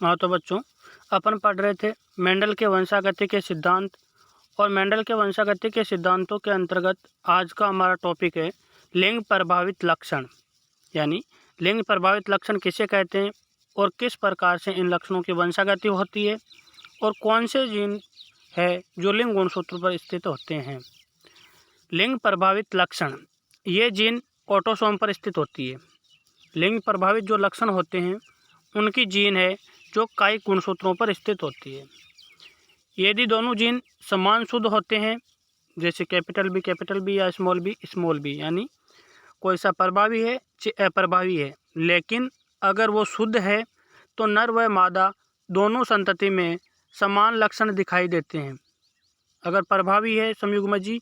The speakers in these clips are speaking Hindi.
हाँ तो बच्चों, अपन पढ़ रहे थे मेंडल के वंशागति के सिद्धांत, और मेंडल के वंशागति के सिद्धांतों के अंतर्गत आज का हमारा टॉपिक है लिंग प्रभावित लक्षण। यानी लिंग प्रभावित लक्षण किसे कहते हैं और किस प्रकार से इन लक्षणों की वंशागति होती है, और कौन से जीन है जो लिंग गुणसूत्र पर स्थित होते हैं। लिंग प्रभावित लक्षण, ये जीन ऑटोसोम पर स्थित होती है। लिंग प्रभावित जो लक्षण होते हैं उनकी जीन है जो कायिक गुणसूत्रों पर स्थित होती है। यदि दोनों जीन समान शुद्ध होते हैं, जैसे कैपिटल बी या स्मॉल बी, यानी कोई सा प्रभावी है चाहे अप्रभावी है, लेकिन अगर वो शुद्ध है तो नर व मादा दोनों संतति में समान लक्षण दिखाई देते हैं। अगर प्रभावी है संयुग्मजी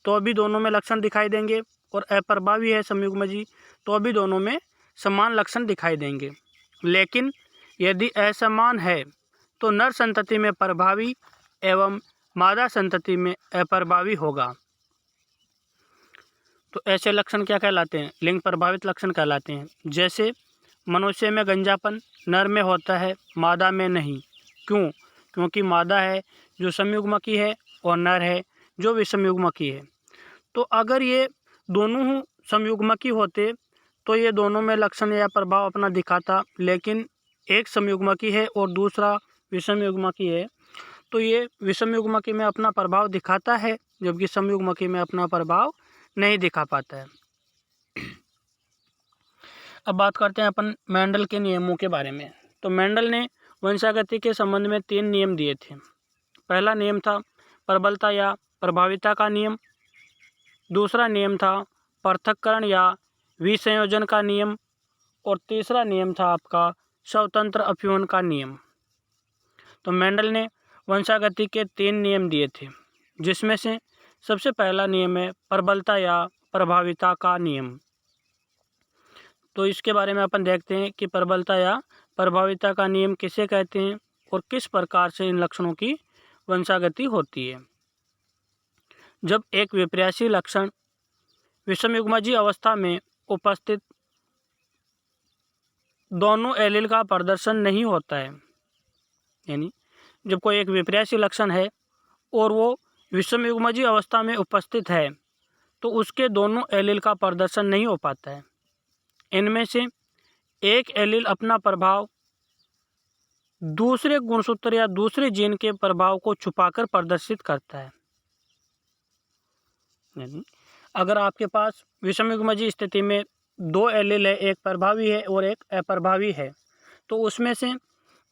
तो भी दोनों में लक्षण दिखाई देंगे, और अप्रभावी है संयुग्मजी तो भी दोनों में समान लक्षण दिखाई देंगे। लेकिन यदि असमान है तो नर संतति में प्रभावी एवं मादा संतति में अप्रभावी होगा। तो ऐसे लक्षण क्या कहलाते हैं? लिंग प्रभावित लक्षण कहलाते हैं। जैसे मनुष्य में गंजापन नर में होता है, मादा में नहीं। क्यों? क्योंकि मादा है जो संयुग्मकी है और नर है जो विषमयुग्मकी है। तो अगर ये दोनों संयुग्मकी होते तो ये दोनों में लक्षण या प्रभाव अपना दिखाता, लेकिन एक संयुग्मकी है और दूसरा विषमयुग्मकी है, तो ये विषमयुग्मकी में अपना प्रभाव दिखाता है जबकि संयुग्मकी में अपना प्रभाव नहीं दिखा पाता है। अब बात करते हैं अपन मेंडल के नियमों के बारे में। तो मेंडल ने वंशागति के संबंध में 3 नियम दिए थे। पहला नियम था प्रबलता या प्रभाविता का नियम, दूसरा नियम था पृथक्करण या विसंयोजन का नियम, और तीसरा नियम था आपका स्वतंत्र अफ्यूहन का नियम। तो मेंडल ने वंशागति के 3 नियम दिए थे, जिसमें से सबसे पहला नियम है प्रबलता या प्रभाविता का नियम। तो इसके बारे में अपन देखते हैं कि प्रबलता या प्रभाविता का नियम किसे कहते हैं और किस प्रकार से इन लक्षणों की वंशागति होती है। जब एक विपर्यासी लक्षण विषमयुग्मजी अवस्था में उपस्थित दोनों एलील का प्रदर्शन नहीं होता है, यानी जब कोई एक विपर्यासी लक्षण है और वो विषमयुग्मजी अवस्था में उपस्थित है तो उसके दोनों एलील का प्रदर्शन नहीं हो पाता है। इनमें से एक एलील अपना प्रभाव दूसरे गुणसूत्र या दूसरे जीन के प्रभाव को छुपाकर प्रदर्शित करता है। यानी अगर आपके पास विषमयुग्मजी स्थिति में 2 एलील है, एक प्रभावी है और एक अप्रभावी है, तो उसमें से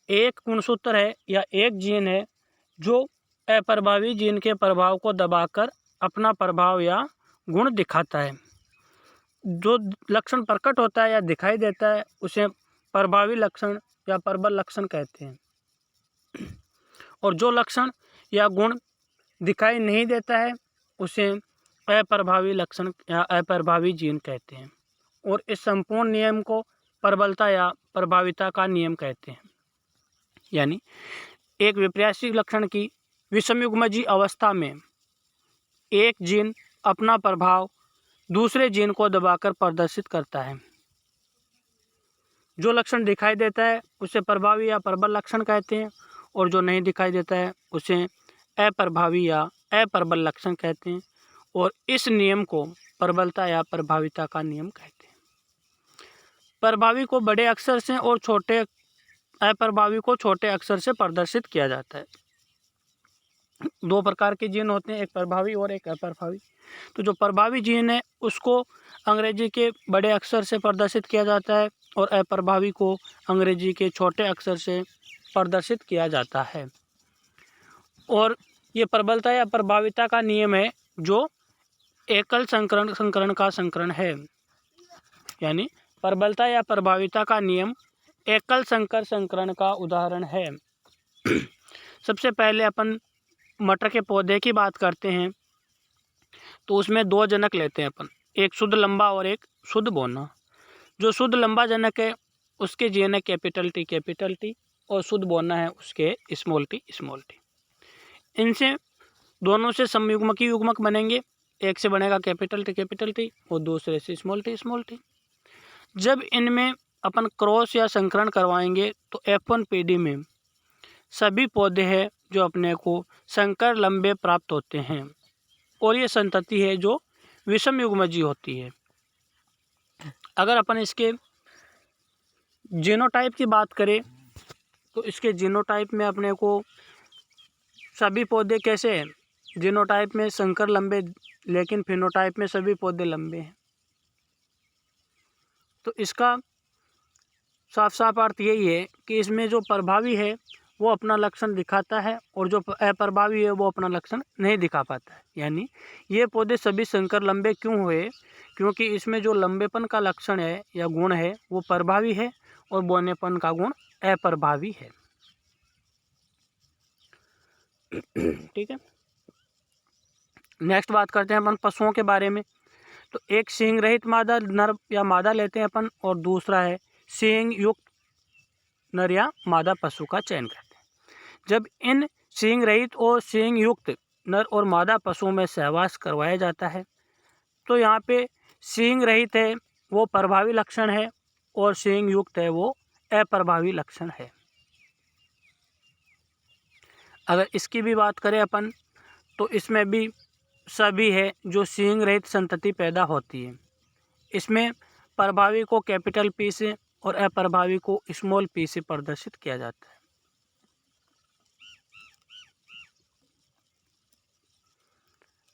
एक गुणसूत्र है या एक जीन है जो अप्रभावी जीन के प्रभाव को दबाकर अपना प्रभाव या गुण दिखाता है। जो लक्षण प्रकट होता है या दिखाई देता है उसे प्रभावी लक्षण या प्रबल लक्षण कहते हैं, और जो लक्षण या गुण दिखाई नहीं देता है उसे अप्रभावी लक्षण या अप्रभावी जीन कहते हैं। और इस संपूर्ण नियम को प्रबलता या प्रभाविता का नियम कहते हैं। यानी एक विपर्यासी लक्षण की विषमयुग्मजी अवस्था में एक जीन अपना प्रभाव दूसरे जीन को दबाकर प्रदर्शित करता है। जो लक्षण दिखाई देता है उसे प्रभावी या प्रबल लक्षण कहते हैं, और जो नहीं दिखाई देता है उसे अप्रभावी या अप्रबल लक्षण कहते हैं। और इस नियम को प्रबलता या प्रभाविता का नियम कहते हैं। प्रभावी को बड़े अक्षर से और छोटे अप्रभावी को छोटे अक्षर से प्रदर्शित किया जाता है। 2 प्रकार के जीन होते हैं, एक प्रभावी और एक अप्रभावी। तो जो प्रभावी जीन है उसको अंग्रेजी के बड़े अक्षर से प्रदर्शित किया जाता है और अप्रभावी को अंग्रेजी के छोटे अक्षर से प्रदर्शित किया जाता है। और ये प्रबलता या प्रभाविता का नियम है जो एकल संकरण का संकरण है। यानी प्रबलता या प्रभाविता का नियम एकल संकरण का उदाहरण है। सबसे पहले अपन मटर के पौधे की बात करते हैं, तो उसमें 2 जनक लेते हैं अपन, एक शुद्ध लंबा और एक शुद्ध बौना। जो शुद्ध लंबा जनक है उसके जीन है कैपिटल टी, और शुद्ध बौना है उसके स्मॉल टी। इनसे दोनों से संयुग्मकी युग्मक बनेंगे, एक से बनेगा कैपिटल टी और दूसरे से स्मॉल टी। जब इनमें अपन क्रॉस या संकरण करवाएंगे तो F1PD में सभी पौधे हैं जो अपने को संकर लंबे प्राप्त होते हैं और ये संतति है जो विषम युग्मजी होती है। अगर अपन इसके जीनोटाइप की बात करें तो इसके जीनोटाइप में अपने को सभी पौधे कैसे हैं, जीनोटाइप में संकर लंबे लेकिन फिनोटाइप में सभी पौधे लंबे हैं। तो इसका साफ साफ अर्थ यही है कि इसमें जो प्रभावी है वो अपना लक्षण दिखाता है और जो अप्रभावी है वो अपना लक्षण नहीं दिखा पाता है। यानी ये पौधे सभी संकर लंबे क्यों हुए, क्योंकि इसमें जो लंबेपन का लक्षण है या गुण है वो प्रभावी है और बौनेपन का गुण अप्रभावी है। ठीक है, नेक्स्ट बात करते हैं अपन पशुओं के बारे में। तो एक सींग रहित मादा नर या मादा लेते हैं अपन और दूसरा है सींग युक्त नर या मादा पशु का चयन करते हैं। जब इन सींग रहित और सींग युक्त नर और मादा पशुओं में सहवास करवाया जाता है तो यहाँ पे सींग रहित है वो प्रभावी लक्षण है और सींग युक्त है वो अप्रभावी लक्षण है। अगर इसकी भी बात करें अपन तो इसमें भी सभी है जो सींग रहित संतति पैदा होती है। इसमें प्रभावी को कैपिटल P से और अप्रभावी को स्मॉल p से प्रदर्शित किया जाता है।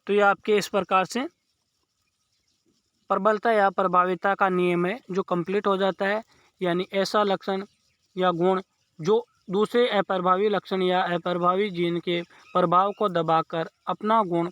तो ये आपके इस प्रकार से प्रबलता या प्रभाविता का नियम है जो कंप्लीट हो जाता है। यानी ऐसा लक्षण या गुण जो दूसरे अप्रभावी लक्षण या अप्रभावी जीन के प्रभाव को दबाकर अपना गुण